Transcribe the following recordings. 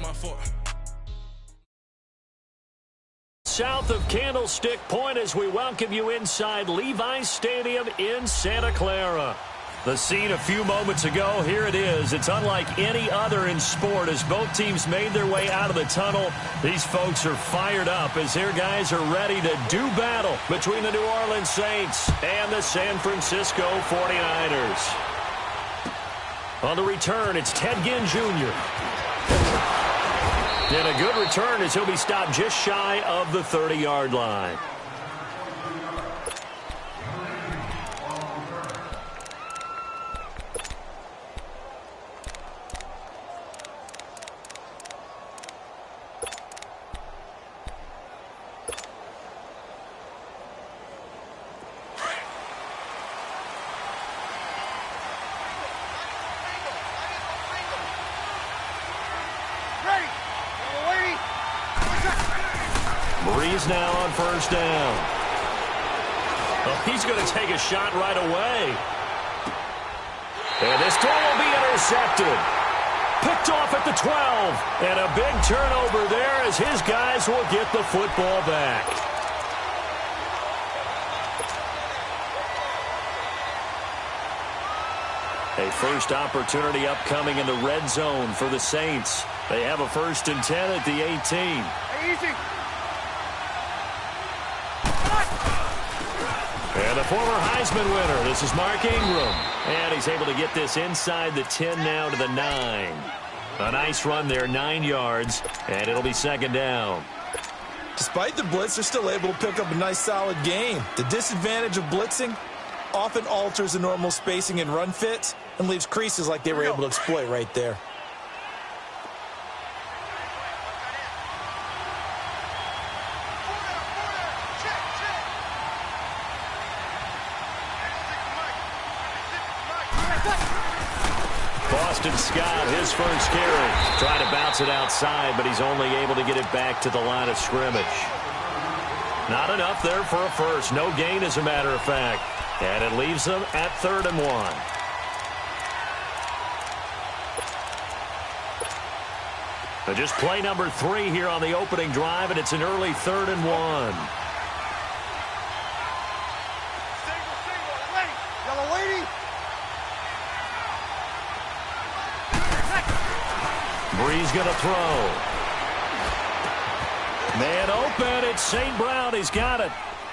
my fault. South of Candlestick Point as we welcome you inside Levi's Stadium in Santa Clara. The scene a few moments ago, here it is. It's unlike any other in sport as both teams made their way out of the tunnel. These folks are fired up as their guys are ready to do battle between the New Orleans Saints and the San Francisco 49ers. On the return, it's Ted Ginn Jr. And a good return as he'll be stopped just shy of the 30-yard line. Breeze now on first down. Oh, he's going to take a shot right away. And this throw will be intercepted. Picked off at the 12. And a big turnover there as his guys will get the football back. A first opportunity upcoming in the red zone for the Saints. They have a 1st and 10 at the 18. Hey, easy. And the former Heisman winner, this is Mark Ingram. And he's able to get this inside the 10 now to the 9. A nice run there, 9 yards, and it'll be 2nd down. Despite the blitz, they're still able to pick up a nice solid gain. The disadvantage of blitzing often alters the normal spacing and run fits and leaves creases like they were able to exploit right there. Scott, his first carry. Trying to bounce it outside, but he's only able to get it back to the line of scrimmage. Not enough there for a first. No gain, as a matter of fact. And it leaves them at 3rd and 1. So just play number 3 here on the opening drive, and it's an early 3rd and 1. Yellow lady. Breeze going to throw. Man open. It's St. Brown. He's got it.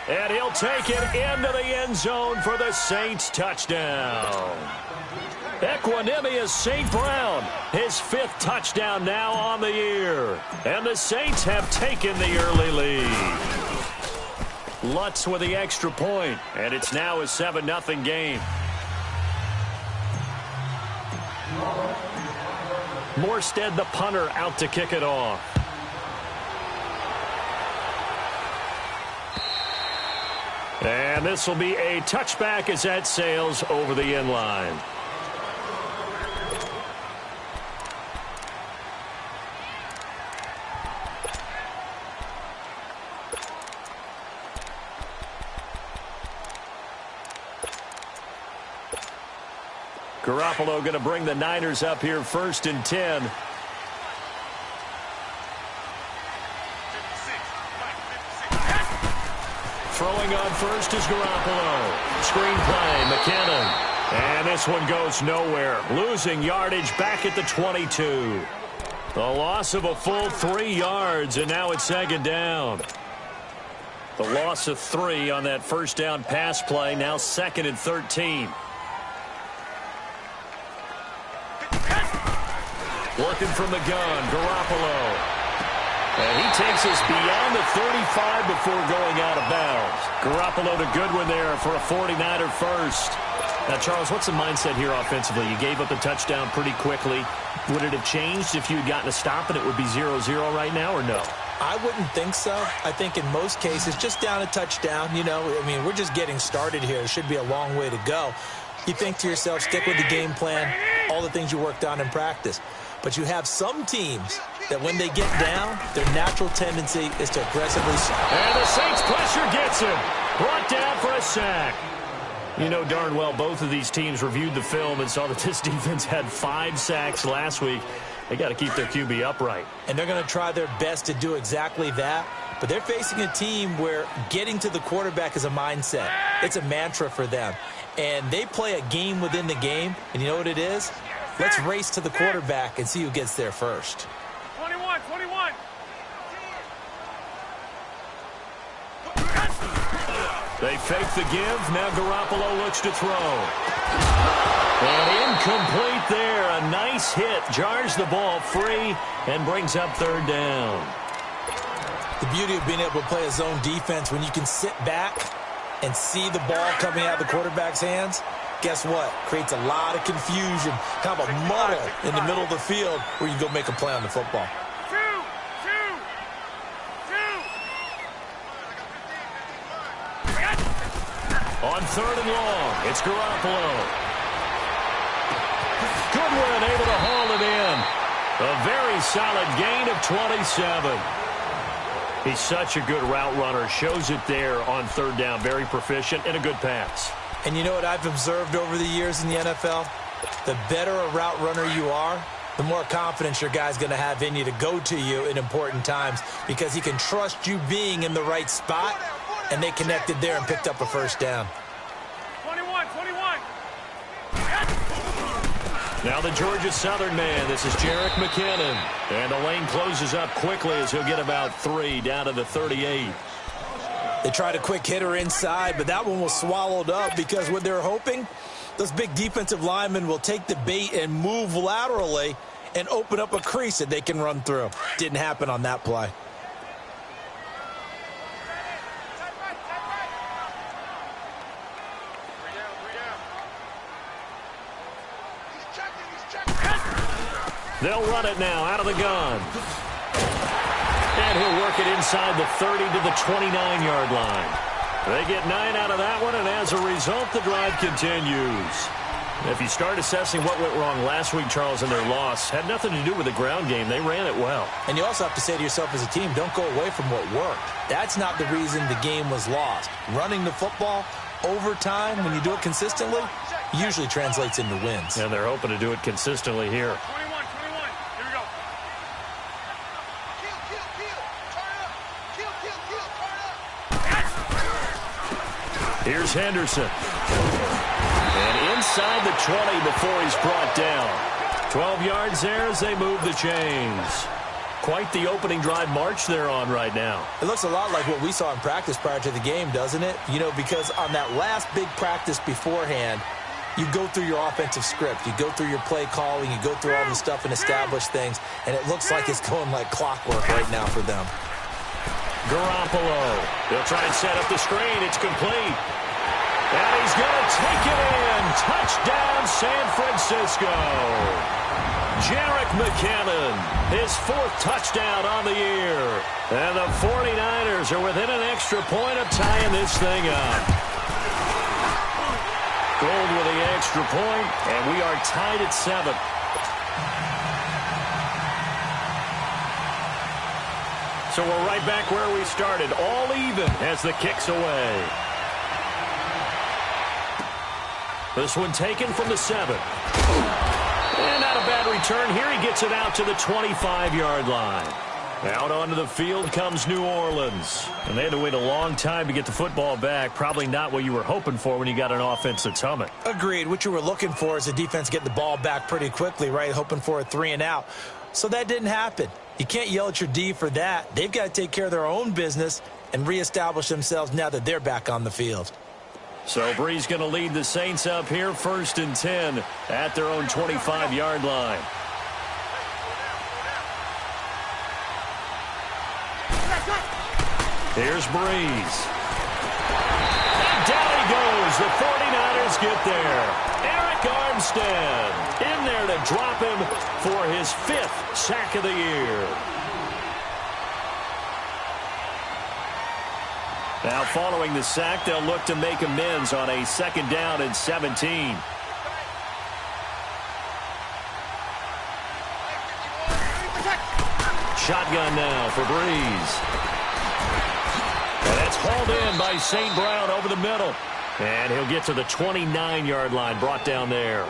And he'll take it into the end zone for the Saints touchdown. Equanimous St. Brown. His 5th touchdown now on the year. And the Saints have taken the early lead. Lutz with the extra point. And it's now a 7-0 game. Morstead, the punter, out to kick it off. And this will be a touchback as that sails over the end line. Garoppolo going to bring the Niners up here 1st and 10. Throwing on first is Garoppolo. Screen play, McKinnon. And this one goes nowhere. Losing yardage back at the 22. The loss of a full 3 yards, and now it's 2nd down. The loss of 3 on that first down pass play, now 2nd and 13. Working from the gun, Garoppolo. And he takes us beyond the 35 before going out of bounds. Garoppolo to Goodwin there for a 49er first. Now, Charles, what's the mindset here offensively? You gave up a touchdown pretty quickly. Would it have changed if you had gotten a stop and it would be 0-0 right now, or no? I wouldn't think so. I think in most cases, just down a touchdown, you know, I mean, we're just getting started here. It should be a long way to go. You think to yourself, stick with the game plan, all the things you worked on in practice. But you have some teams that when they get down, their natural tendency is to aggressively... And the Saints pressure gets him. Brought down for a sack. You know darn well both of these teams reviewed the film and saw that this defense had 5 sacks last week. They got to keep their QB upright. And they're going to try their best to do exactly that. But they're facing a team where getting to the quarterback is a mindset. It's a mantra for them. And they play a game within the game. And you know what it is? Let's race to the quarterback and see who gets there first. 21, 21. They fake the give. Now Garoppolo looks to throw. And incomplete there. A nice hit. Jars the ball free and brings up third down. The beauty of being able to play a zone defense when you can sit back and see the ball coming out of the quarterback's hands, guess what? Creates a lot of confusion, kind of a muddle in the middle of the field where you go make a play on the football. On third and long, it's Garoppolo. Goodwin able to haul it in. A very solid gain of 27. He's such a good route runner. Shows it there on third down. Very proficient and a good pass. And you know what I've observed over the years in the NFL? The better a route runner you are, the more confidence your guy's going to have in you to go to you in important times because he can trust you being in the right spot, and they connected there and picked up a first down. 21, 21. Now the Georgia Southern man. This is Jerick McKinnon. And the lane closes up quickly as he'll get about 3 down to the 38. They tried a quick hitter inside, but that one was swallowed up because what they're hoping, those big defensive linemen will take the bait and move laterally and open up a crease that they can run through. Didn't happen on that play. They'll run it now out of the gun. And he'll work it inside the 30 to the 29-yard line. They get 9 out of that one, and as a result, the drive continues. If you start assessing what went wrong last week, Charles, in their loss, had nothing to do with the ground game. They ran it well. And you also have to say to yourself as a team, don't go away from what worked. That's not the reason the game was lost. Running the football over time, when you do it consistently, usually translates into wins. And they're hoping to do it consistently here. 21, 21. Here we go. Here's Henderson. And inside the 20 before he's brought down. 12 yards there as they move the chains. Quite the opening drive march they're on right now. It looks a lot like what we saw in practice prior to the game, doesn't it? You know, because on that last big practice beforehand, you go through your offensive script. You go through your play calling. You go through all the stuff and establish things. And it looks like it's going like clockwork right now for them. Garoppolo. They'll try and set up the screen. It's complete. And he's going to take it in. Touchdown, San Francisco. Jerick McKinnon, his 4th touchdown on the year. And the 49ers are within an extra point of tying this thing up. Gold with the extra point, and we are tied at 7. So we're right back where we started, all even as the kick's away. This one taken from the 7. And not a bad return here. He gets it out to the 25-yard line. Out onto the field comes New Orleans. And they had to wait a long time to get the football back. Probably not what you were hoping for when you got an offense that's humming. Agreed. What you were looking for is the defense getting the ball back pretty quickly, right? Hoping for a 3 and out. So that didn't happen. You can't yell at your D for that. They've got to take care of their own business and reestablish themselves now that they're back on the field. So Bree's going to lead the Saints up here, 1st and 10 at their own 25-yard line. Here's Breeze. And down he goes. The 49ers get there. Eric Armstead in there to drop him for his 5th sack of the year. Now following the sack, they'll look to make amends on a 2nd down and 17. Shotgun now for Breeze. And that's hauled in by St. Brown over the middle. And he'll get to the 29-yard line, brought down there.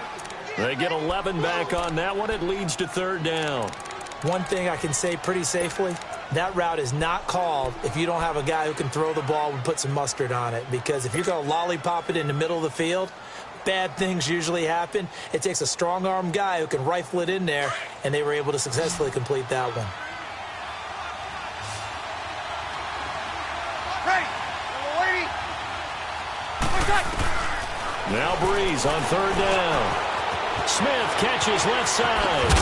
They get 11 back on that one. It leads to third down. One thing I can say pretty safely, that route is not called if you don't have a guy who can throw the ball and put some mustard on it. Because if you're going to lollipop it in the middle of the field, bad things usually happen. It takes a strong-arm guy who can rifle it in there, and they were able to successfully complete that one. Now Breeze on third down. Smith catches left side.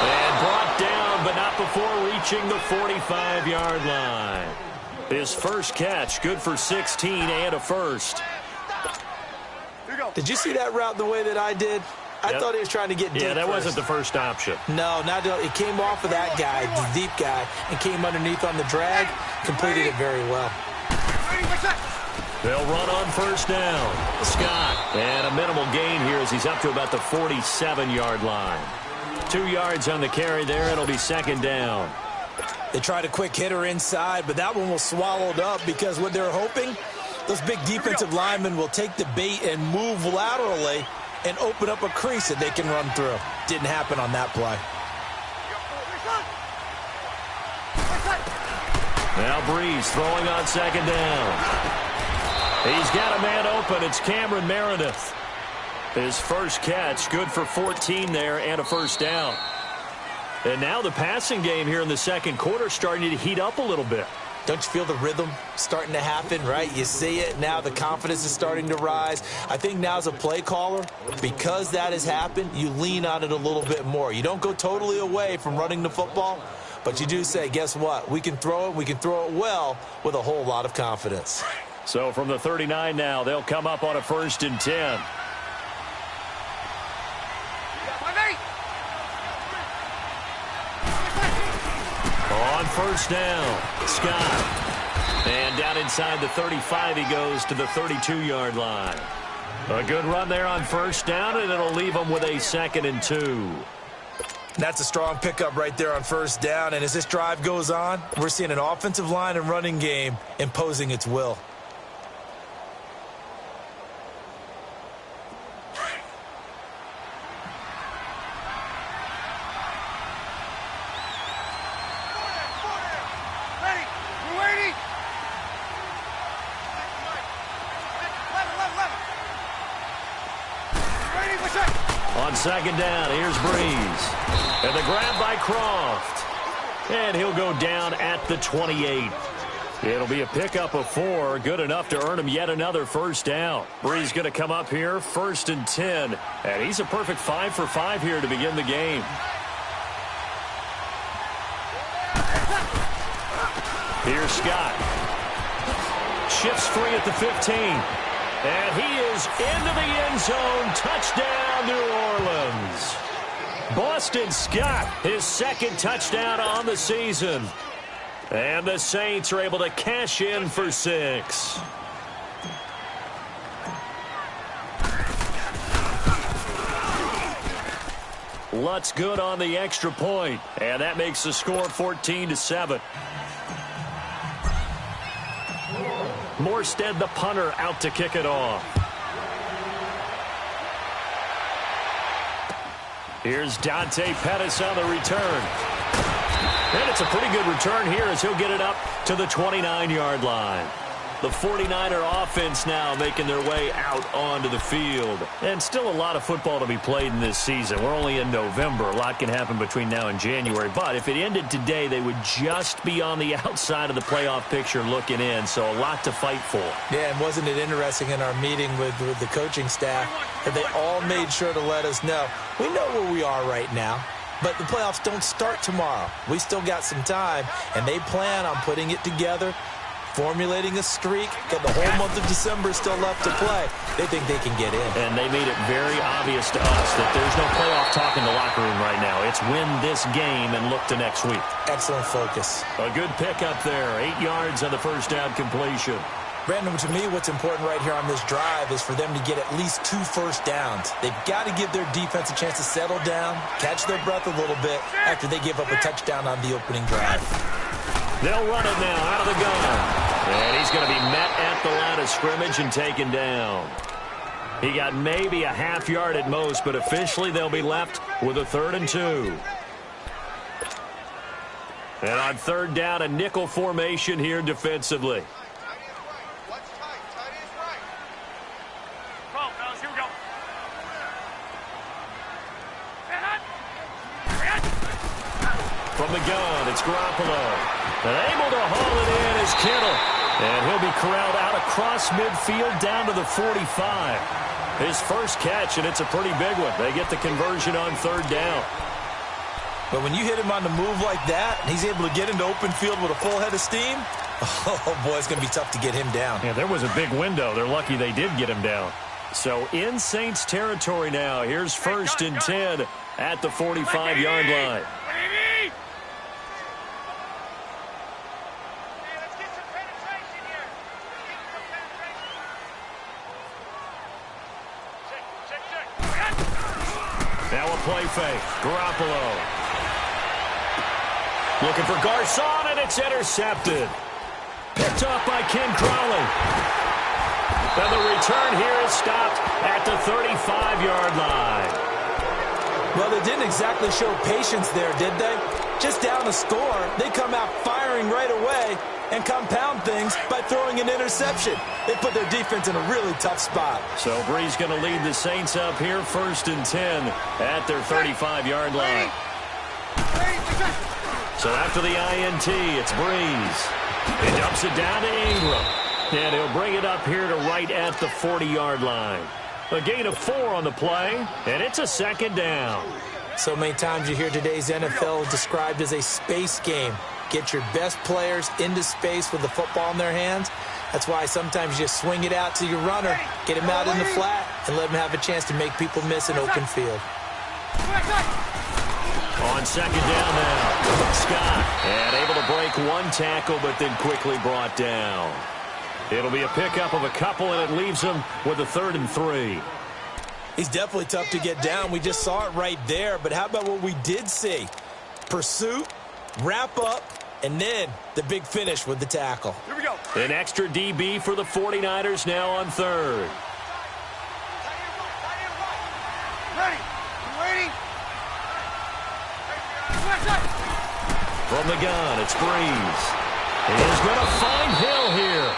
And brought down, but not before reaching the 45-yard line. His first catch, good for 16 and a first. Did you see that route the way that I did? I thought he was trying to get deep. Yeah, that first. wasn't the first option. No, not it came off of that guy, the deep guy, and came underneath on the drag. Completed it very well. They'll run on first down. Scott, and a minimal gain here as he's up to about the 47-yard line. 2 yards on the carry there. It'll be second down. They tried a quick hitter inside, but that one was swallowed up because what they're hoping, those big defensive linemen will take the bait and move laterally and open up a crease that they can run through. Didn't happen on that play. Now Breeze throwing on second down. He's got a man open. It's Cameron Meredith. His first catch, good for 14 there and a first down. And now the passing game here in the second quarter starting to heat up a little bit. Don't you feel the rhythm starting to happen, right? You see it now. The confidence is starting to rise. I think now as a play caller, because that has happened, you lean on it a little bit more. You don't go totally away from running the football, but you do say, guess what? We can throw it. We can throw it well with a whole lot of confidence. So from the 39 now, they'll come up on a 1st and 10. On first down, Scott. And down inside the 35, he goes to the 32-yard line. A good run there on first down, and it'll leave him with a 2nd and 2. That's a strong pickup right there on first down. And as this drive goes on, we're seeing an offensive line and running game imposing its will. On second down, here's Breeze. And the grab by Croft. And he'll go down at the 28. It'll be a pickup of 4, good enough to earn him yet another first down. Breeze going to come up here, 1st and 10. And he's a perfect 5 for 5 here to begin the game. Here's Scott. Shifts free at the 15. And he is into the end zone. Touchdown, New Orleans. Boston Scott, his 2nd touchdown on the season. And the Saints are able to cash in for 6. Lutz good on the extra point. And that makes the score 14-7. Morstead, the punter, out to kick it off. Here's Dante Pettis on the return. And it's a pretty good return here as he'll get it up to the 29-yard line. The 49er offense now making their way out onto the field. And still a lot of football to be played in this season. We're only in November. A lot can happen between now and January. But if it ended today, they would just be on the outside of the playoff picture looking in. So a lot to fight for. Yeah, and wasn't it interesting in our meeting with the coaching staff that they all made sure to let us know, we know where we are right now. But the playoffs don't start tomorrow. We still got some time, and they plan on putting it together, formulating a streak. Got the whole month of December still left to play. They think they can get in. And they made it very obvious to us that there's no playoff talk in the locker room right now. It's win this game and look to next week. Excellent focus. A good pickup there. 8 yards on the first down completion. Brandon, to me, what's important right here on this drive is for them to get at least 2 first downs. They've got to give their defense a chance to settle down, catch their breath a little bit after they give up a touchdown on the opening drive. They'll run it now out of the gun. And he's going to be met at the line of scrimmage and taken down. He got maybe a half yard at most, but officially they'll be left with a 3rd and 2. And on 3rd down, a nickel formation here defensively. From the gun, it's Garoppolo. And able to haul it in is Kittle. And he'll be corralled out across midfield down to the 45. His first catch, and it's a pretty big one. They get the conversion on 3rd down. But when you hit him on the move like that, and he's able to get into open field with a full head of steam, oh, boy, it's going to be tough to get him down. Yeah, there was a big window. They're lucky they did get him down. So in Saints territory now, here's 1st and 10 at the 45-yard line. Now a play fake. Garoppolo. Looking for Garcon, and it's intercepted. Picked off by Ken Crowley. And the return here is stopped at the 35-yard line. Well, they didn't exactly show patience there, did they? Just down a score, they come out firing right away and compound things by throwing an interception. They put their defense in a really tough spot. So Brees going to lead the Saints up here, 1st and 10 at their 35-yard line. So after the INT, it's Brees. He dumps it down to Ingram. And he'll bring it up here to right at the 40-yard line. A gain of 4 on the play, and it's a 2nd down. So many times you hear today's NFL described as a space game. Get your best players into space with the football in their hands. That's why sometimes you swing it out to your runner, get him out in the flat, and let him have a chance to make people miss an open field. On 2nd down now, Scott, and able to break 1 tackle, but then quickly brought down. It'll be a pickup of a couple, and it leaves him with a 3rd and 3. He's definitely tough to get down. We just saw it right there, but how about what we did see? Pursuit, wrap up, and then the big finish with the tackle. Here we go. An extra DB for the 49ers now on 3rd. Ready. You waiting? From the gun, it's Brees. He's going to find Hill here.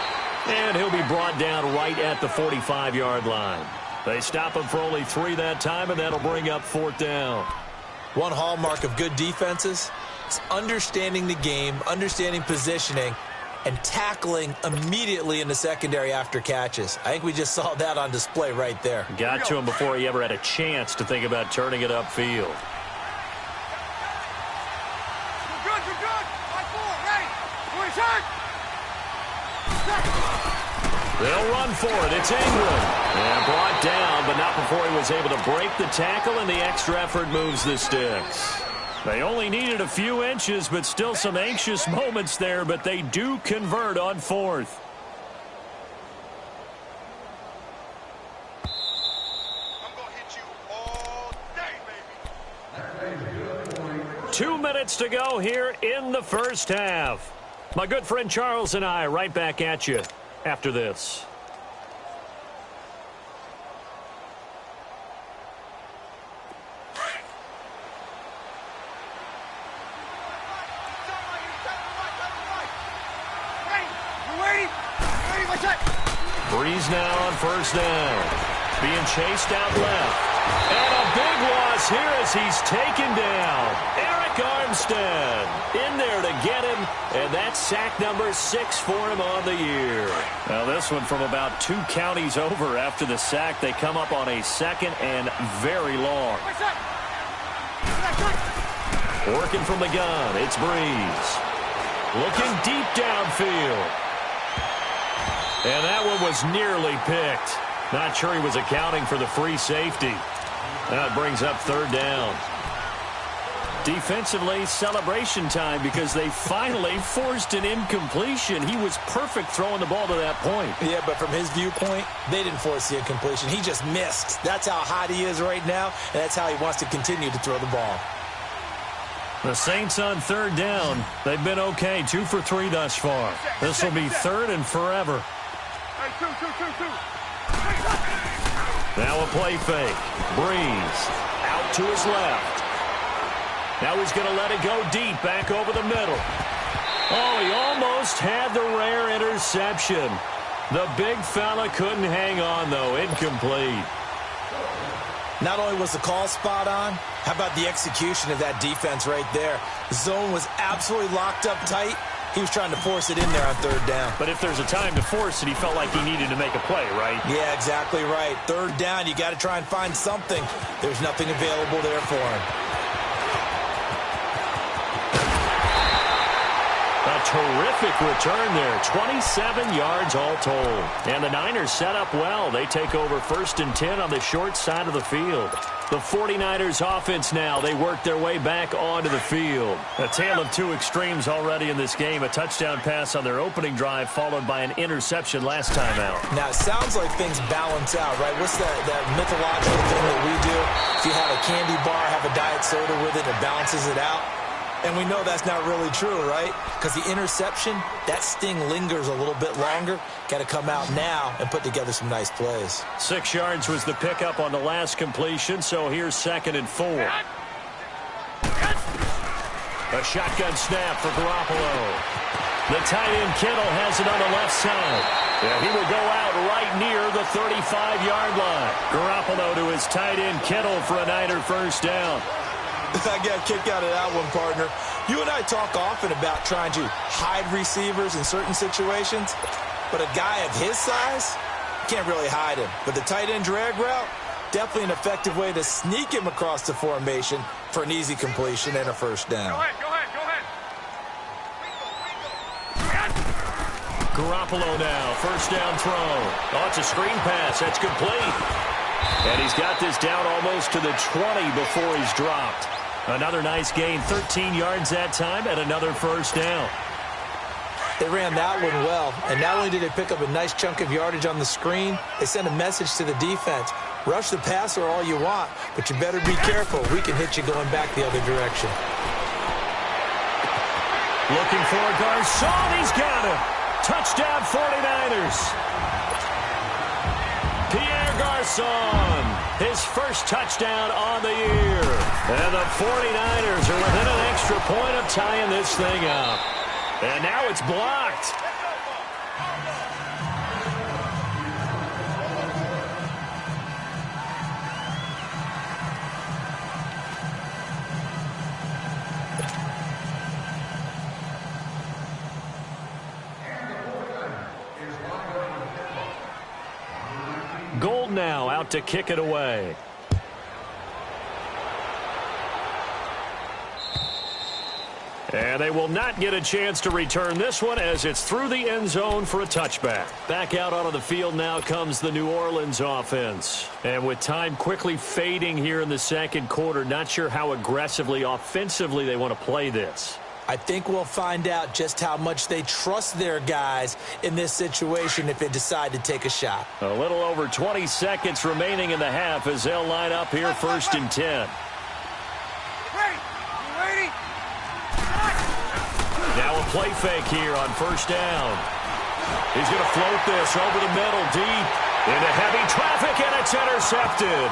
And he'll be brought down right at the 45-yard line. They stop him for only 3 that time, and that'll bring up 4th down. One hallmark of good defenses is understanding the game, understanding positioning, and tackling immediately in the secondary after catches. I think we just saw that on display right there. Got to him before he ever had a chance to think about turning it upfield. We're good. 5-4, ready. 20 They'll run for it. It's Ingram. And brought down, but not before he was able to break the tackle, and the extra effort moves the sticks. They only needed a few inches, but still some anxious moments there, but they do convert on 4th. I'm going to hit you all day, baby. 2 minutes to go here in the first half. My good friend Charles and I right back at you after this. Brees now on 1st down. Being chased out left. And a big loss here as he's taken down. Eric Armstead in there to get him. And that's sack number 6 for him on the year. Now this one from about 2 counties over after the sack. They come up on a 2nd and very long. Working from the gun. It's Brees. Looking deep downfield. And that one was nearly picked. Not sure he was accounting for the free safety. That brings up 3rd down. Defensively, celebration time because they finally forced an incompletion. He was perfect throwing the ball to that point. Yeah, but from his viewpoint, they didn't force the incompletion. He just missed. That's how hot he is right now, and that's how he wants to continue to throw the ball. The Saints on 3rd down. They've been okay, 2 for 3 thus far. This will be 3rd and forever. Hey, two. Now a play fake. Breeze out to his left. Now he's going to let it go deep, back over the middle. Oh, he almost had the rare interception. The big fella couldn't hang on, though. Incomplete. Not only was the call spot on, how about the execution of that defense right there? The zone was absolutely locked up tight. He was trying to force it in there on third down. But if there's a time to force it, he felt like he needed to make a play, right? Yeah, exactly right. Third down, you got to try and find something. There's nothing available there for him. A terrific return there. 27 yards all told. And the Niners set up well. They take over 1st and 10 on the short side of the field. The 49ers offense now, they work their way back onto the field. A tale of two extremes already in this game. A touchdown pass on their opening drive followed by an interception last time out. Now, it sounds like things balance out, right? What's that mythological thing that we do? If you have a candy bar, have a diet soda with it, it balances it out. And we know that's not really true, right? Because the interception, that sting lingers a little bit longer. Got to come out now and put together some nice plays. 6 yards was the pickup on the last completion, so here's 2nd and 4. A shotgun snap for Garoppolo. The tight end Kittle has it on the left side. Yeah, he will go out right near the 35-yard line. Garoppolo to his tight end Kittle for a Niner first down. I got a kick out of that one, partner. You and I talk often about trying to hide receivers in certain situations, but a guy of his size, can't really hide him. But the tight end drag route, definitely an effective way to sneak him across the formation for an easy completion and a first down. Go ahead. Garoppolo now, first down throw. Oh, it's a screen pass. That's complete. And he's got this down almost to the 20 before he's dropped. Another nice gain, 13 yards that time, and another first down. They ran that one well, and not only did they pick up a nice chunk of yardage on the screen, they sent a message to the defense. Rush the passer all you want, but you better be careful. We can hit you going back the other direction. Looking for Garcon. He's got him. Touchdown 49ers. Pierre Garcon, his first touchdown on the year. And the 49ers are within an extra point of tying this thing up. And now it's blocked. Gold now out to kick it away. And they will not get a chance to return this one as it's through the end zone for a touchback. Back out onto the field now comes the New Orleans offense. And with time quickly fading here in the second quarter, not sure how aggressively, offensively they want to play this. I think we'll find out just how much they trust their guys in this situation if they decide to take a shot. A little over 20 seconds remaining in the half as they'll line up here 1st and 10. Ready? Now a play fake here on first down. He's going to float this over the middle deep into heavy traffic, and it's intercepted.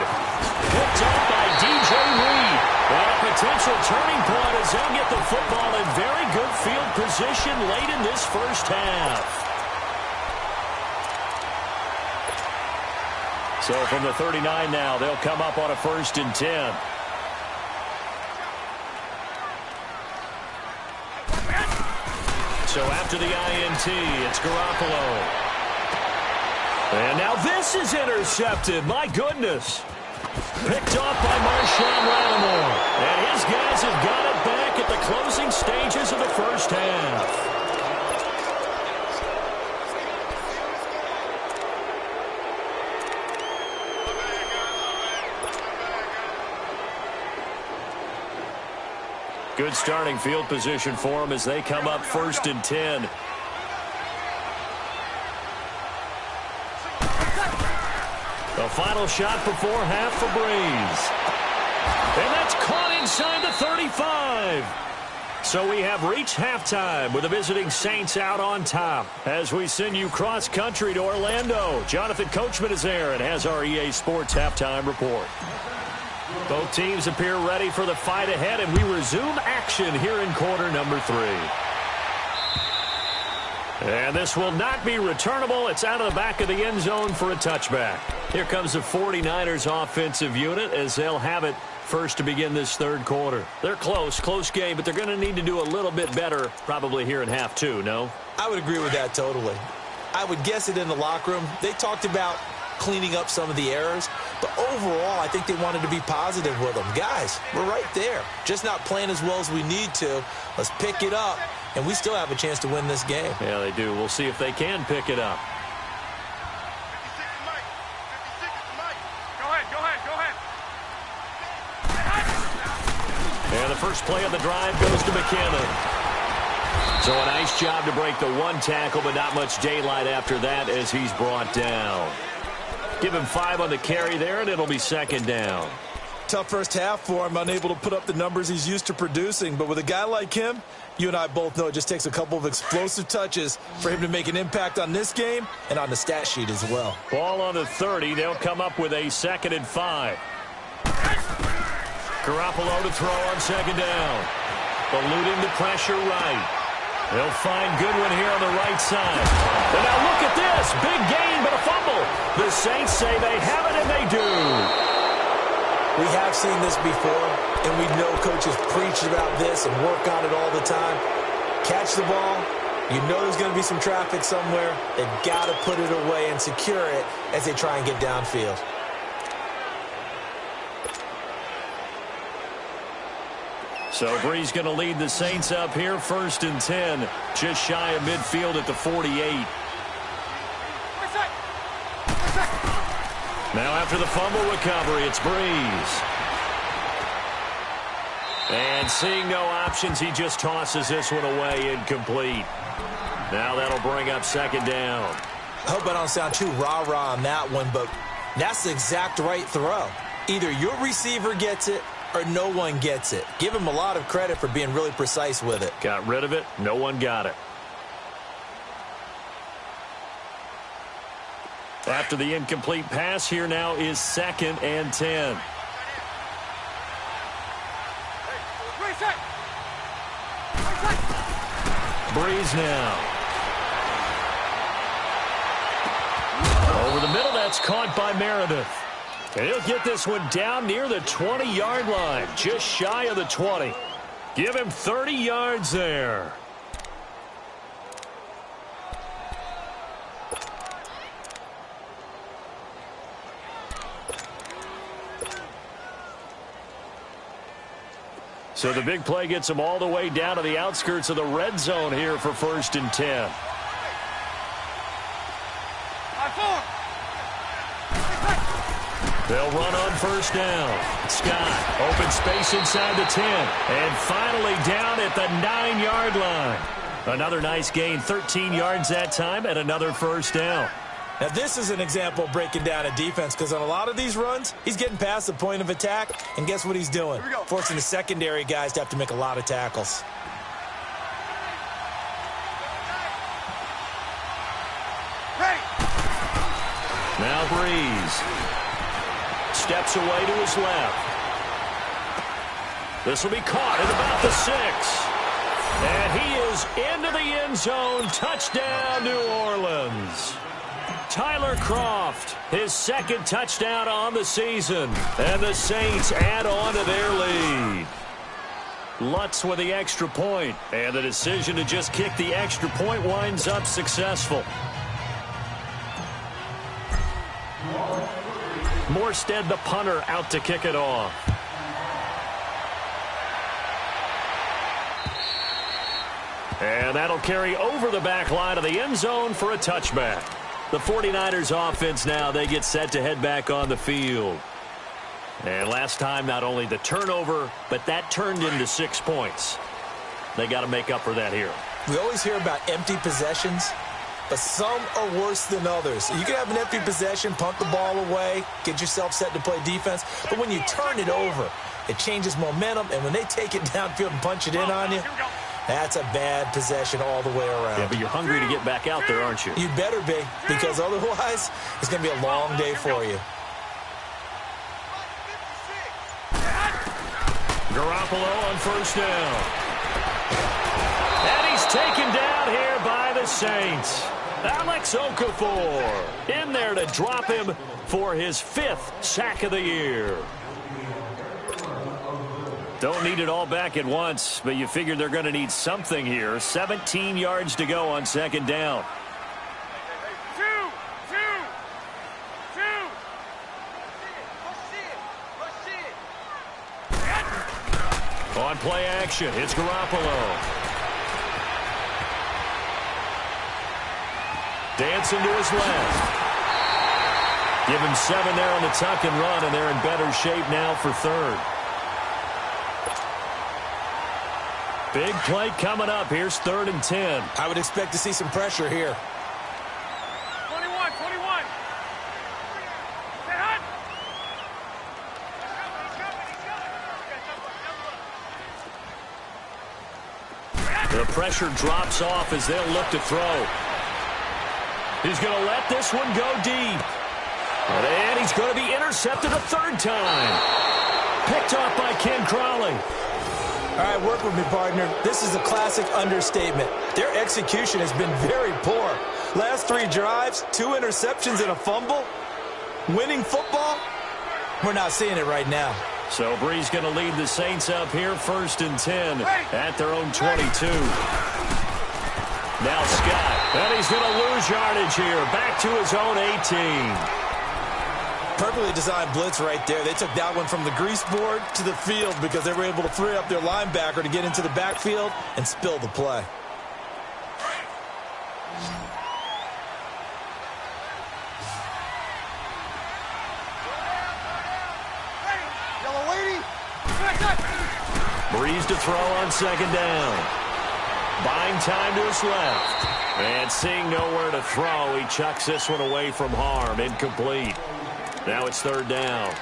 Picked up by DJ Reed. And a potential turning point as they'll get the football in very good field position late in this first half. So from the 39 now, they'll come up on a 1st and 10. So after the INT, it's Garoppolo. And now this is intercepted. My goodness. Picked off by Marshawn Lattimore. And his guys have got it back at the closing stages of the first half. Good starting field position for them as they come up 1st and 10. The final shot before half for Breeze. And that's caught inside the 35. So we have reached halftime with the visiting Saints out on top. As we send you cross-country to Orlando, Jonathan Coachman is there and has our EA Sports halftime report. Both teams appear ready for the fight ahead, and we resume action here in quarter number 3. And this will not be returnable. It's out of the back of the end zone for a touchback. Here comes the 49ers offensive unit as they'll have it first to begin this third quarter. They're close game, but they're going to need to do a little bit better probably here in half 2, no? I would agree with that totally. I would guess it in the locker room. They talked about cleaning up some of the errors, but overall, I think they wanted to be positive with them. Guys, we're right there. Just not playing as well as we need to. Let's pick it up, and we still have a chance to win this game. Yeah, they do. We'll see if they can pick it up. 56 is Mike. 56 is Mike. Go ahead. And the first play of the drive goes to McKinnon. So a nice job to break the one tackle, but not much daylight after that as he's brought down. Give him 5 on the carry there, and it'll be second down. Tough first half for him, unable to put up the numbers he's used to producing. But with a guy like him, you and I both know it just takes a couple of explosive touches for him to make an impact on this game and on the stat sheet as well. Ball on the 30. They'll come up with a 2nd and 5. Garoppolo to throw on second down. Eluding the pressure right. They'll find Goodwin here on the right side. And now look at this. Big gain, but a fumble. The Saints say they have it, and they do. We have seen this before, and we know coaches preach about this and work on it all the time. Catch the ball. You know there's going to be some traffic somewhere. They've got to put it away and secure it as they try and get downfield. So Bree's going to lead the Saints up here, 1st and 10, just shy of midfield at the 48. Now after the fumble recovery, it's Breeze. And seeing no options, he just tosses this one away, incomplete. Now that'll bring up second down. I hope I don't sound too rah-rah on that one, but that's the exact right throw. Either your receiver gets it or no one gets it. Give him a lot of credit for being really precise with it. Got rid of it. No one got it. After the incomplete pass, here now is 2nd and 10. Breeze now. Over the middle, that's caught by Meredith. And he'll get this one down near the 20-yard line, just shy of the 20. Give him 30 yards there. So the big play gets him all the way down to the outskirts of the red zone here for 1st and 10. They'll run on 1st down. Scott, open space inside the 10. And finally down at the 9-yard line. Another nice gain, 13 yards that time, and another 1st down. Now, this is an example of breaking down a defense, because on a lot of these runs, he's getting past the point of attack, and guess what he's doing? Forcing the secondary guys to have to make a lot of tackles. Ready. Now Breeze. Steps away to his left. This will be caught at about the 6. And he is into the end zone. Touchdown, New Orleans. Tyler Kroft, his 2nd touchdown on the season. And the Saints add on to their lead. Lutz with the extra point. And the decision to just kick the extra point winds up successful. Morstead, the punter, out to kick it off. And that'll carry over the back line of the end zone for a touchback. The 49ers offense now, they get set to head back on the field. And last time, not only the turnover, but that turned into 6 points. They got to make up for that here. We always hear about empty possessions, but some are worse than others. You can have an empty possession, punt the ball away, get yourself set to play defense, but when you turn it over, it changes momentum, and when they take it downfield and punch it in on you, That's a bad possession all the way around. Yeah, but you're hungry to get back out there, aren't you? You better be, because otherwise it's going to be a long day for you. Garoppolo on first down. And he's taken down here by the Saints. Alex Okafor in there to drop him for his 5th sack of the year. Don't need it all back at once, but you figure they're going to need something here. 17 yards to go on second down. On play action, it's Garoppolo. Dancing to his left. Give him 7 there on the tuck and run, and they're in better shape now for third. Big play coming up. Here's 3rd and 10. I would expect to see some pressure here. 21. The pressure drops off as they'll look to throw. He's going to let this one go deep. And he's going to be intercepted a 3rd time. Picked off by Ken Crawley. All right, work with me, partner. This is a classic understatement. Their execution has been very poor. Last 3 drives, 2 interceptions and a fumble. Winning football? We're not seeing it right now. So Brees going to lead the Saints up here, 1st and 10 at their own 22. Now Scott, and he's going to lose yardage here, back to his own 18. Perfectly designed blitz right there. They took that one from the grease board to the field because they were able to free up their linebacker to get into the backfield and spill the play. Brees to throw on second down. Buying time to his left. And seeing nowhere to throw, he chucks this one away from harm. Incomplete. Now it's 3rd down.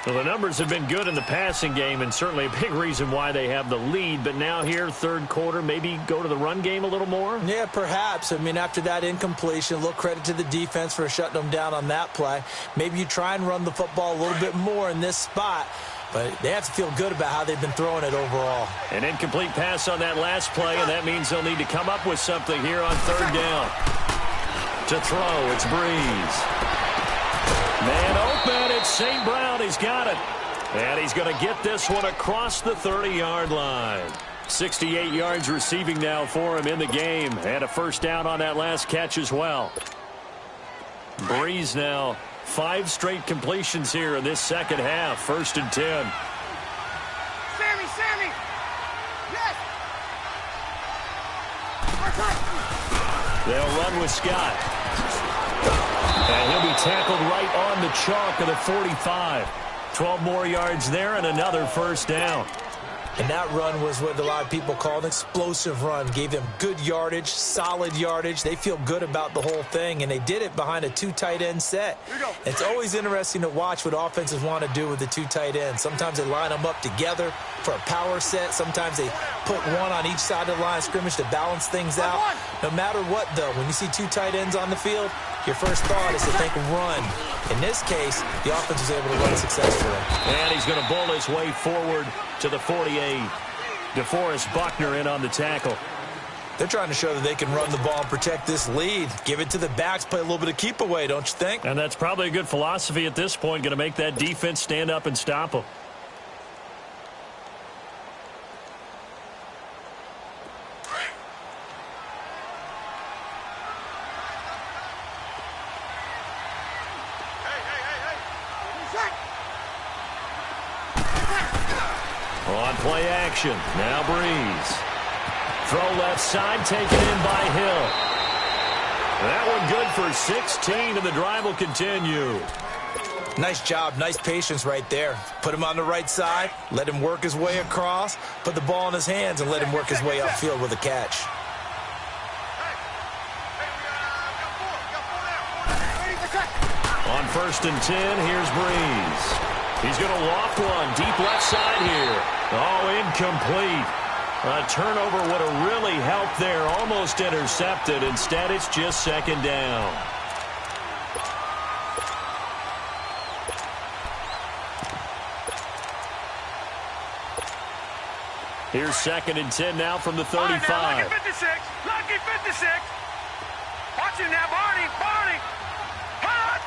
Well, the numbers have been good in the passing game, and certainly a big reason why they have the lead. But now here, 3rd quarter, maybe go to the run game a little more? Yeah, perhaps. I mean, after that incompletion, a little credit to the defense for shutting them down on that play. Maybe you try and run the football a little bit more in this spot. But they have to feel good about how they've been throwing it overall. An incomplete pass on that last play, and that means they'll need to come up with something here on 3rd down. To throw, it's Brees. Man open, it's St. Brown. He's got it. And he's going to get this one across the 30-yard line. 68 yards receiving now for him in the game. And a 1st down on that last catch as well. Brees now 5 straight completions here in this second half. 1st and 10. Sammy! Yes! They'll run with Scott. And he'll be tackled right on the chalk of the 45. 12 more yards there and another 1st down. And that run was what a lot of people call an explosive run. Gave them good yardage, solid yardage. They feel good about the whole thing, and they did it behind a 2 tight end set. It's always interesting to watch what offenses want to do with the 2 tight ends. Sometimes they line them up together for a power set. Sometimes they put one on each side of the line of scrimmage to balance things out. No matter what, though, when you see 2 tight ends on the field, your first thought is to think run. In this case, the offense was able to run successfully. And he's going to bull his way forward to the 48. DeForest Buckner in on the tackle. They're trying to show that they can run the ball and protect this lead. Give it to the backs, play a little bit of keep away, don't you think? And that's probably a good philosophy at this point, going to make that defense stand up and stop them. On play action, now Brees. Throw left side, taken in by Hill. That one good for 16, and the drive will continue. Nice job, nice patience right there. Put him on the right side, let him work his way across, put the ball in his hands, and let him work his way upfield with a catch. On 1st and 10, here's Brees. He's going to loft one deep left side here. Oh, incomplete. A turnover would have really helped there. Almost intercepted. Instead, it's just second down. Here's 2nd and 10 now from the 35. Right now, lucky 56. Lucky 56. Watch it now, Barney. Barney. Hut.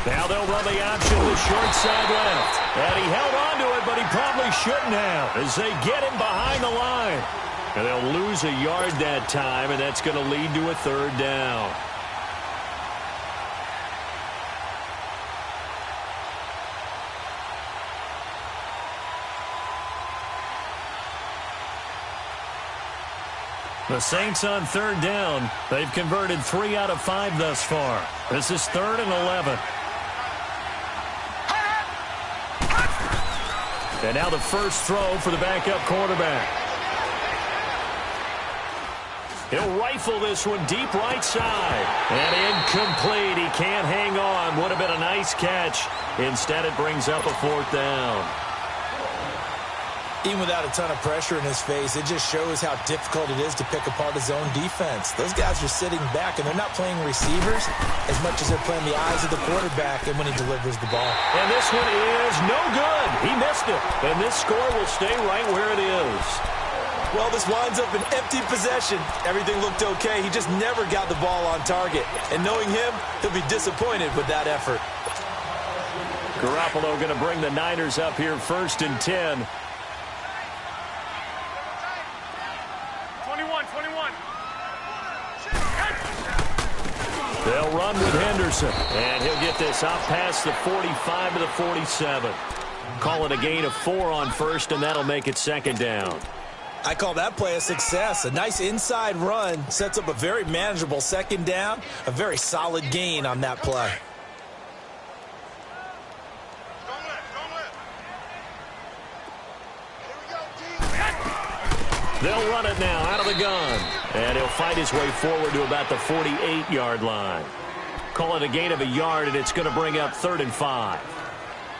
Now they'll run the option to the short side left. And he held on to it, but he probably shouldn't have as they get him behind the line. And they'll lose a yard that time, and that's going to lead to a 3rd down. The Saints on 3rd down. They've converted 3 out of 5 thus far. This is 3rd and 11. And now the first throw for the backup quarterback. He'll rifle this one deep right side. And incomplete. He can't hang on. Would have been a nice catch. Instead, it brings up a 4th down. Even without a ton of pressure in his face, it just shows how difficult it is to pick apart his own defense. Those guys are sitting back, and they're not playing receivers as much as they're playing the eyes of the quarterback and when he delivers the ball. And this one is no good. He missed it. And this score will stay right where it is. Well, this winds up an empty possession. Everything looked okay. He just never got the ball on target. And knowing him, he'll be disappointed with that effort. Garoppolo going to bring the Niners up here 1st and 10. 21. They'll run with Henderson. And he'll get this out past the 45 to the 47. Call it a gain of 4 on 1st, and that'll make it 2nd down. I call that play a success. A nice inside run sets up a very manageable 2nd down. A very solid gain on that play. They'll run it now out of the gun. And he'll fight his way forward to about the 48-yard line. Call it a gain of a yard, and it's going to bring up 3rd and 5.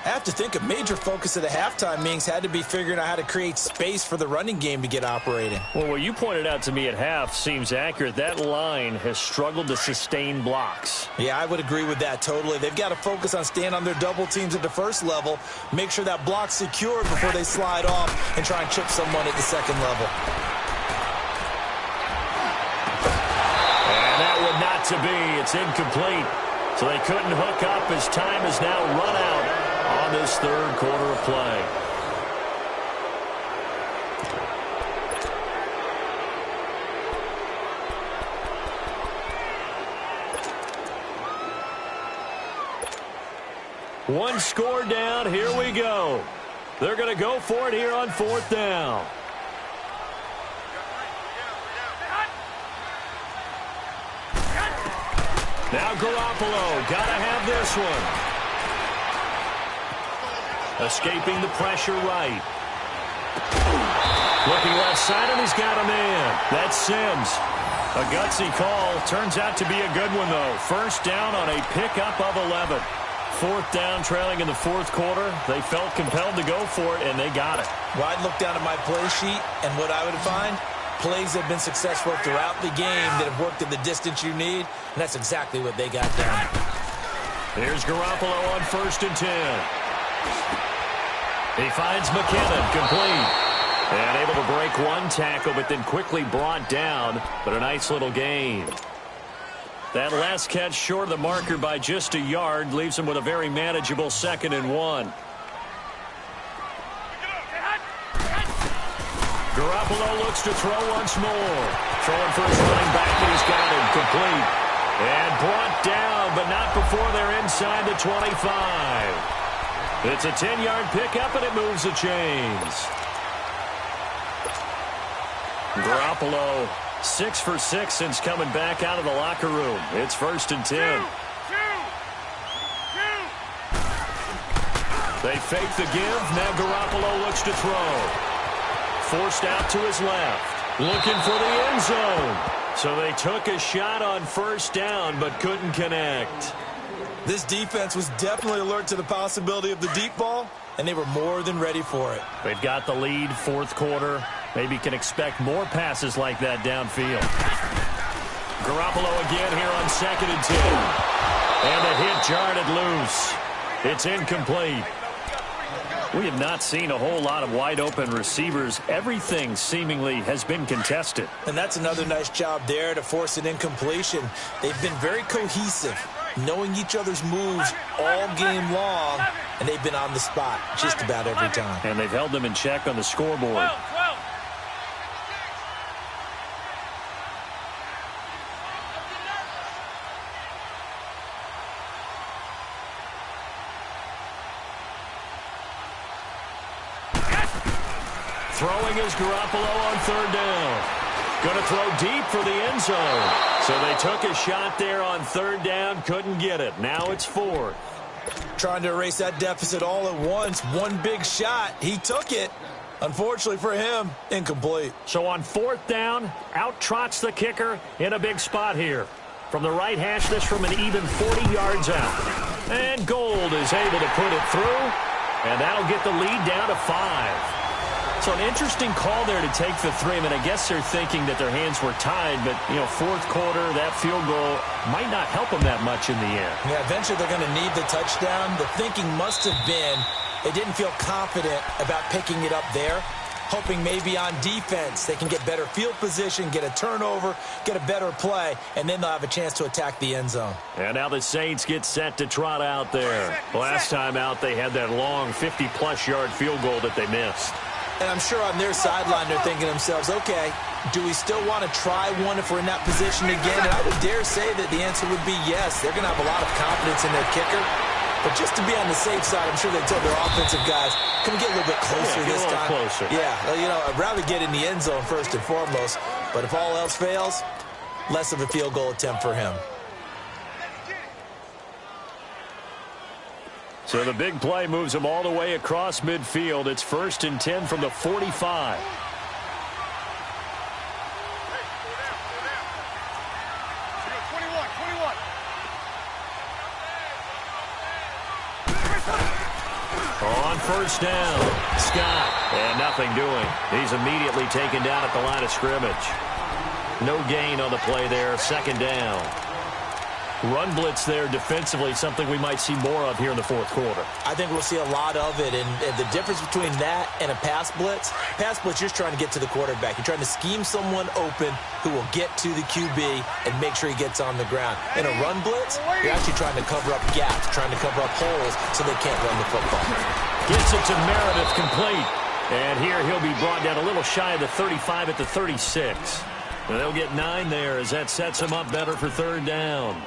I have to think a major focus of the halftime meetings had to be figuring out how to create space for the running game to get operating. Well, what you pointed out to me at half seems accurate. That line has struggled to sustain blocks. Yeah, I would agree with that totally. They've got to focus on staying on their double teams at the first level, make sure that block's secured before they slide off and try and chip someone at the 2nd level. And that would not to be. It's incomplete. So they couldn't hook up as time has now run out on this 3rd quarter of play. One score down. Here we go. They're going to go for it here on 4th down. Now Garoppolo. Got to have this one. Escaping the pressure right. Looking left side, and he's got a man. That's Sims. A gutsy call. Turns out to be a good one, though. 1st down on a pickup of 11. 4th down, trailing in the 4th quarter. They felt compelled to go for it, and they got it. Well, I'd look down at my play sheet, and what I would find, plays have been successful throughout the game that have worked at the distance you need, and that's exactly what they got done. Here's Garoppolo on 1st and 10. He finds McKinnon, complete. And able to break one tackle, but then quickly brought down. But a nice little gain. That last catch short of the marker by just a yard leaves him with a very manageable 2nd and 1. Garoppolo looks to throw once more. Throwing for his running back, and he's got him complete. And brought down, but not before they're inside the 25. It's a 10-yard pickup, and it moves the chains. Garoppolo, 6 for 6 since coming back out of the locker room. It's 1st and 10. They fake the give. Now Garoppolo looks to throw. Forced out to his left. Looking for the end zone. So they took a shot on 1st down, but couldn't connect. This defense was definitely alert to the possibility of the deep ball, and they were more than ready for it. They've got the lead, fourth quarter. Maybe can expect more passes like that downfield. Garoppolo again here on 2nd and 10. And the hit jarred it loose. It's incomplete. We have not seen a whole lot of wide-open receivers. Everything seemingly has been contested. And that's another nice job there to force an incompletion. They've been very cohesive, knowing each other's moves all game long, and they've been on the spot just about every time. And they've held them in check on the scoreboard. Throwing is Garoppolo on 3rd down. Going to throw deep for the end zone. So they took a shot there on 3rd down, couldn't get it. Now it's 4th. Trying to erase that deficit all at once. One big shot. He took it. Unfortunately for him, incomplete. So on 4th down, out trots the kicker in a big spot here. From the right hash, this from an even 40 yards out. And Gold is able to put it through, and that'll get the lead down to 5. So an interesting call there to take the 3. I mean, I guess they're thinking that their hands were tied, but, you know, 4th quarter, that field goal might not help them that much in the end. Yeah, eventually they're going to need the touchdown. The thinking must have been they didn't feel confident about picking it up there, hoping maybe on defense they can get better field position, get a turnover, get a better play, and then they'll have a chance to attack the end zone. And now the Saints get set to trot out there. Last time out, they had that long 50-plus yard field goal that they missed. And I'm sure on their sideline they're thinking to themselves, okay, do we still want to try one if we're in that position again? And I would dare say that the answer would be yes. They're going to have a lot of confidence in their kicker. But just to be on the safe side, I'm sure they told their offensive guys, can we get a little bit closer this time? Closer. Yeah, well, you know, I'd rather get in the end zone first and foremost. But if all else fails, less of a field goal attempt for him. So the big play moves them all the way across midfield. It's 1st and 10 from the 45. On 1st down, Scott, and nothing doing. He's immediately taken down at the line of scrimmage. No gain on the play there, 2nd down. Run blitz there defensively, something we might see more of here in the 4th quarter. I think we'll see a lot of it, and the difference between that and a pass blitz, you're just trying to get to the quarterback. You're trying to scheme someone open who will get to the QB and make sure he gets on the ground. In a run blitz, you're actually trying to cover up gaps, trying to cover up holes so they can't run the football. Gets it to Meredith, complete. And here he'll be brought down a little shy of the 35 at the 36. And they'll get 9 there as that sets him up better for 3rd down.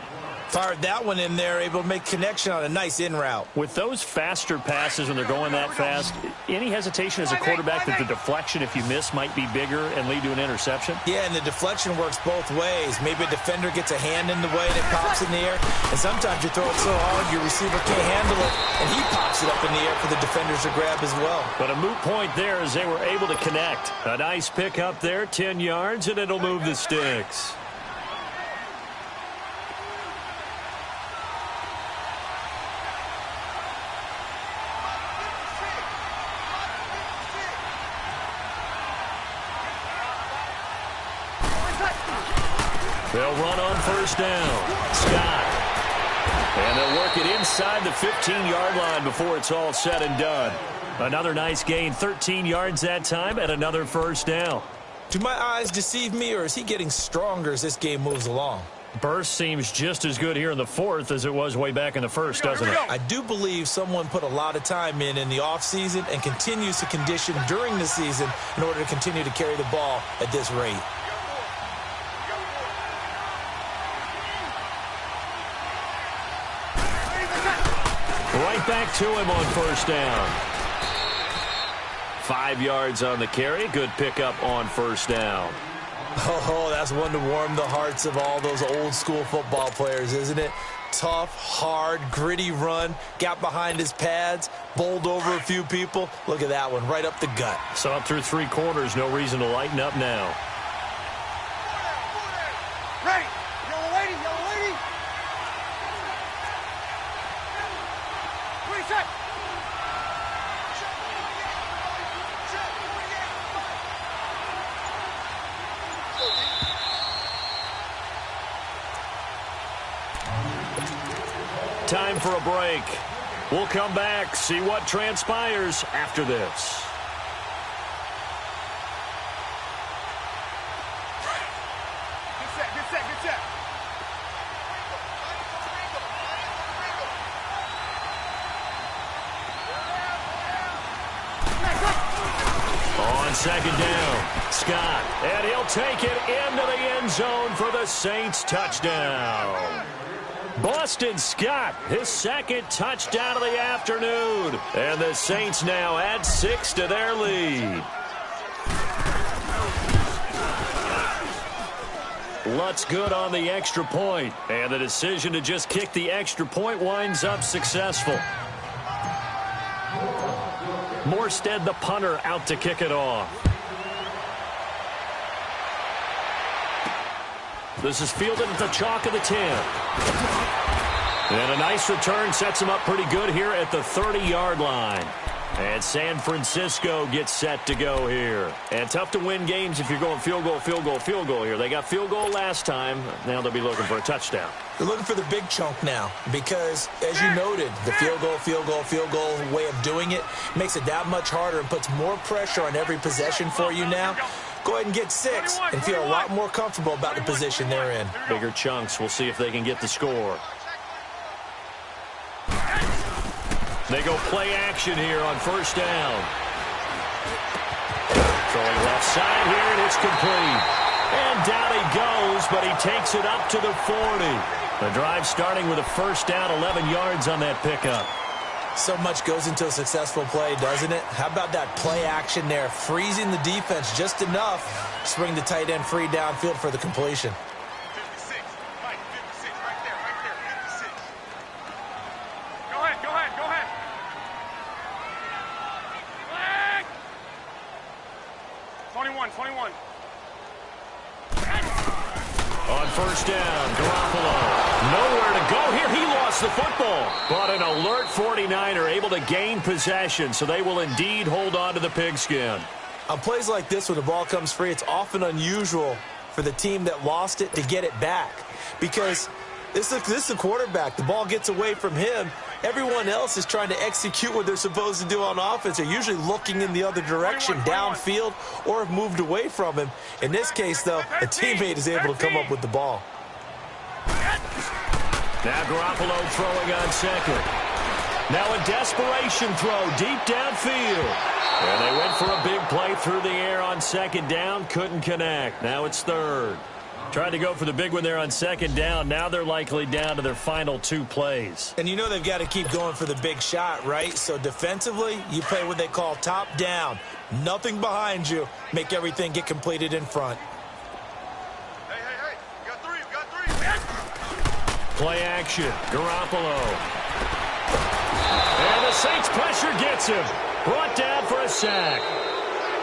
Fired that one in there, able to make connection on a nice in route. With those faster passes when they're going that fast, any hesitation as a quarterback that the deflection, if you miss, might be bigger and lead to an interception? Yeah, and the deflection works both ways. Maybe a defender gets a hand in the way and it pops in the air. And sometimes you throw it so hard your receiver can't handle it, and he pops it up in the air for the defenders to grab as well. But a moot point there as they were able to connect. A nice pick up there, 10 yards, and it'll move the sticks. They'll run on 1st down. Scott. And they'll work it inside the 15-yard line before it's all said and done. Another nice gain, 13 yards that time, and another 1st down. Do my eyes deceive me, or is he getting stronger as this game moves along? Burst seems just as good here in the 4th as it was way back in the 1st, doesn't it? I do believe someone put a lot of time in the offseason and continues to condition during the season in order to continue to carry the ball at this rate. Right back to him on 1st down. 5 yards on the carry. Good pickup on 1st down. Oh, that's one to warm the hearts of all those old school football players, isn't it? Tough, hard, gritty run. Got behind his pads, bowled over a few people. Look at that one, right up the gut. So up through 3 quarters, no reason to lighten up now. Ready. Yellow lady, yellow lady. 20 seconds. time for a break. We'll come back, see what transpires after this. On second down, Scott, and he'll take it into the end zone for the Saints touchdown. Boston Scott, his second touchdown of the afternoon. And the Saints now add 6 to their lead. Lutz good on the extra point, and the decision to just kick the extra point winds up successful. Morstead, the punter, out to kick it off. This is fielded at the chalk of the 10. And a nice return sets him up pretty good here at the 30-yard line. And San Francisco gets set to go here. And tough to win games if you're going field goal, field goal, field goal here. They got field goal last time. Now they'll be looking for a touchdown. They're looking for the big chunk now because, as you noted, the field goal, field goal, field goal way of doing it makes it that much harder and puts more pressure on every possession for you now. Go ahead and get 6 and feel a lot more comfortable about the position they're in. Bigger chunks. We'll see if they can get the score. They go play action here on first down. Throwing left side here, and it's complete. And down he goes, but he takes it up to the 40. The drive starting with a first down, 11 yards on that pickup. So much goes into a successful play, doesn't it? How about that play action there, freezing the defense just enough to bring the tight end free downfield for the completion. 56, Mike, 56, right there, 56. Go ahead, go ahead, go ahead. Flag! 21. On first down, Garoppolo. Nowhere to go here. He lost the football. But an alert 49er able to gain possession, so they will indeed hold on to the pigskin. On plays like this, when the ball comes free, it's often unusual for the team that lost it to get it back. Because this is the quarterback. The ball gets away from him. Everyone else is trying to execute what they're supposed to do on offense. They're usually looking in the other direction, downfield, or have moved away from him. In this case, though, a teammate is able to come up with the ball. Now Garoppolo throwing on second. Now a desperation throw deep downfield. And they went for a big play through the air on second down. Couldn't connect. Now it's third. Tried to go for the big one there on second down. Now they're likely down to their final 2 plays. And you know they've got to keep going for the big shot, right? So defensively, you play what they call top down. Nothing behind you. Make everything get completed in front. Hey, you got 3. Play action. Garoppolo. And the Saints pressure gets him. Brought down for a sack.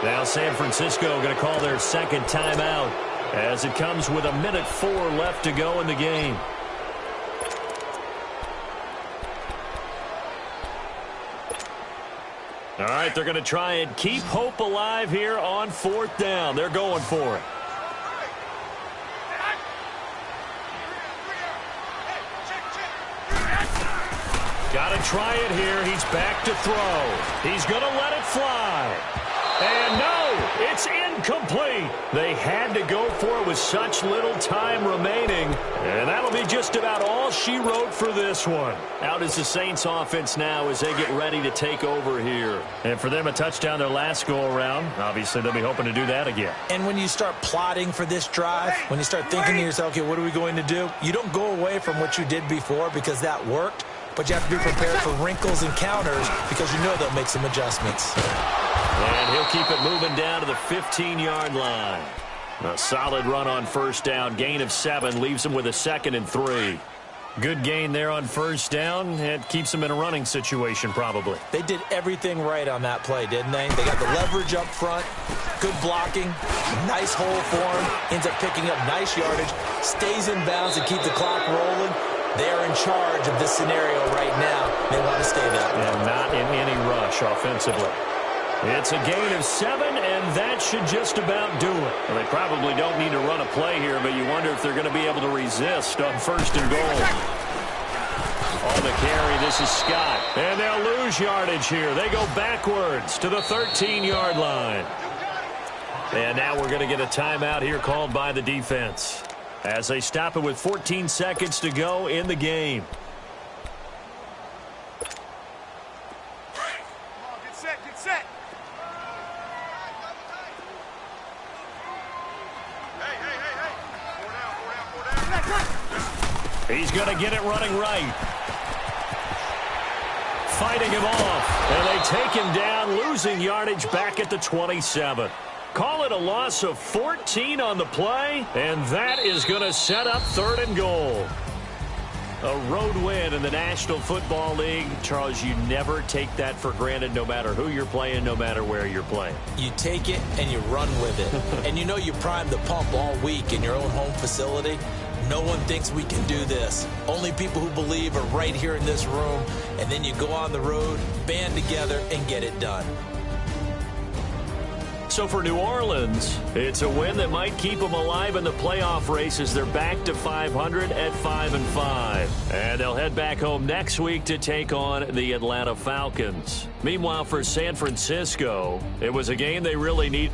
Now San Francisco going to call their second timeout as it comes with 1:04 left to go in the game. All right, they're going to try and keep hope alive here on fourth down. They're going for it. Got to try it here. He's back to throw. He's going to let it fly. And no, it's incomplete. They had to go for it with such little time remaining. And that'll be just about all she wrote for this one. Out is the Saints offense now as they get ready to take over here. And for them, a touchdown their last go-around. Obviously, they'll be hoping to do that again. And when you start plotting for this drive, when you start thinking to yourself, okay, what are we going to do? You don't go away from what you did before because that worked. But you have to be prepared for wrinkles and counters because you know they'll make some adjustments. And he'll keep it moving down to the 15-yard line. A solid run on first down. Gain of 7 leaves him with a 2nd and 3. Good gain there on first down. It keeps him in a running situation probably. They did everything right on that play, didn't they? They got the leverage up front, good blocking, nice hole for him, ends up picking up nice yardage, stays in bounds to keep the clock rolling. They're in charge of this scenario right now. They want to stay that way. And not in any rush offensively. It's a gain of 7, and that should just about do it. Well, they probably don't need to run a play here, but you wonder if they're going to be able to resist on first and goal. On the carry, this is Scott. And they'll lose yardage here. They go backwards to the 13-yard line. And now we're going to get a timeout here called by the defense as they stop it with 14 seconds to go in the game. Get set, get set. Hey. Four down. He's going to get it running right. Fighting him off. And they take him down, losing yardage back at the 27. Call it a loss of 14 on the play, and that is going to set up 3rd and goal. A road win in the National Football League. Charles, you never take that for granted no matter who you're playing, no matter where you're playing. You take it and you run with it. And you know you primed the pump all week in your own home facility. No one thinks we can do this. Only people who believe are right here in this room. And then you go on the road, band together, and get it done. So for New Orleans, it's a win that might keep them alive in the playoff race as they're back to 500 at 5-5. And they'll head back home next week to take on the Atlanta Falcons. Meanwhile, for San Francisco, it was a game they really need.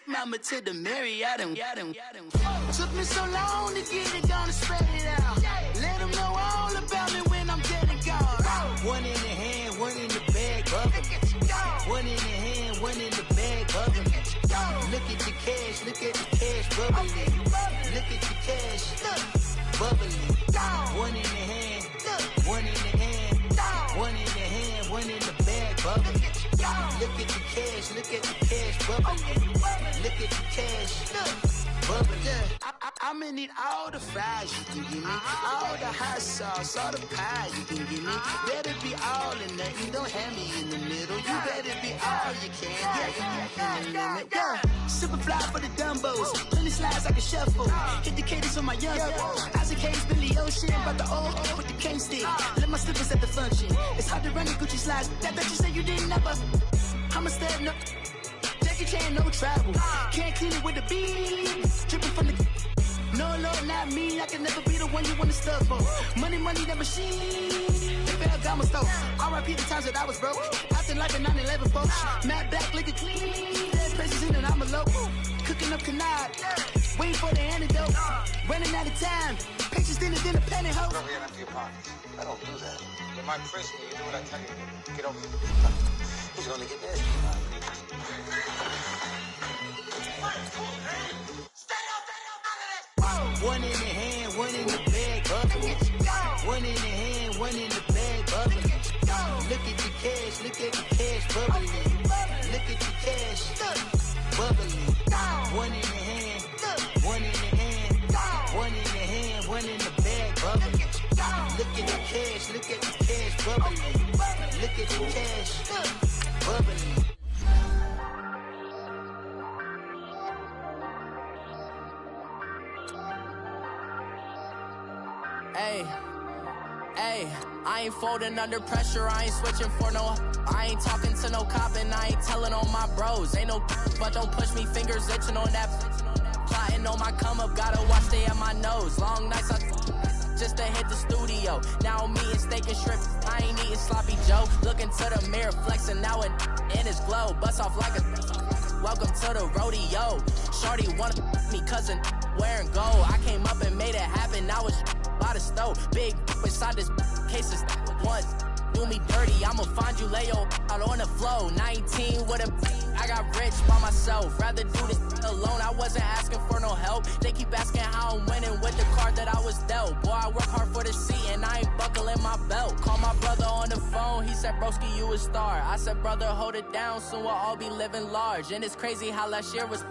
Mama to the Marriott and took me so long to get it, gonna spread it out. Let them know all about me when I'm dead and gone. One in the hand, one in the bag, bubbling. One in the hand, one in the bag, bubbling. Look at the cash, bubbling. Look at the cash, bubbling. One in the hand, one in the hand, one in the hand, one in the bag, bubbling. Look at the cash, bubbling. Look at the cash, bubbling. I'ma need all the fries you can give me, all the hot sauce, all the pie you can give me. Better be all in nothing, don't have me in the middle. You better be all you can. Yeah. Super fly for the Dumbos, plenty slides I can shuffle. Hit the cadence on my young. Isaac Hayes, Billy Ocean, about the old with the cane stick. Let my slippers at the function. It's hard to run the Gucci slides. That you say you didn't never. I'm a stud, no. Jackie Chan, no travel. Can't clean it with the beat. Dripping from the. No, Lord, not me. I can never be the one you want to stuff for. Money, that machine. They fell down my stove. R.I.P. the times that I was broke. Acting like a 9/11 folks. Matte black, liquor clean. Dead places in and I'm a local. Cooking up canard. Waiting for the antidote. Running out of time. Patience thinner than a pantyhose. Over here in empty your pockets. I don't do that. You might frisk me. You do what I tell you to. Get over here. He's gonna get nasty. One in the hand, one in the bag, bubbling. One in the hand, one in the bag, bubbling. Look at the cash, bubbling. Look at the cash, bubbling. One in the hand, one in the hand, one in the hand, one in the bag, bubbling. Look at the cash, bubbling. Look at the cash, bubbling. Hey, Ayy, I ain't folding under pressure, I ain't switching for no. I ain't talking to no cop and I ain't telling on my bros. Ain't no but don't push me, fingers itching on that. Plotting on my come up, gotta watch stay at my nose. Long nights just to hit the studio. Now I'm eating steak and shrimp, I ain't eating sloppy Joe. Looking to the mirror, flexing now and in his glow. Bust off like a welcome to the rodeo. Shorty wanna me cousin wearing gold. I came up and made it happen, now it's by the stove. Big inside this case is once. Do me dirty, I'ma find you, lay your out on the flow. 19 with a I got rich by myself. Rather do this alone, I wasn't asking for no help. They keep asking how I'm winning with the card that I was dealt. Boy, I work hard for the seat and I ain't buckling my belt. Call my brother on the phone, he said, broski, you a star. I said, brother, hold it down, soon we'll all be living large. And it's crazy how last year was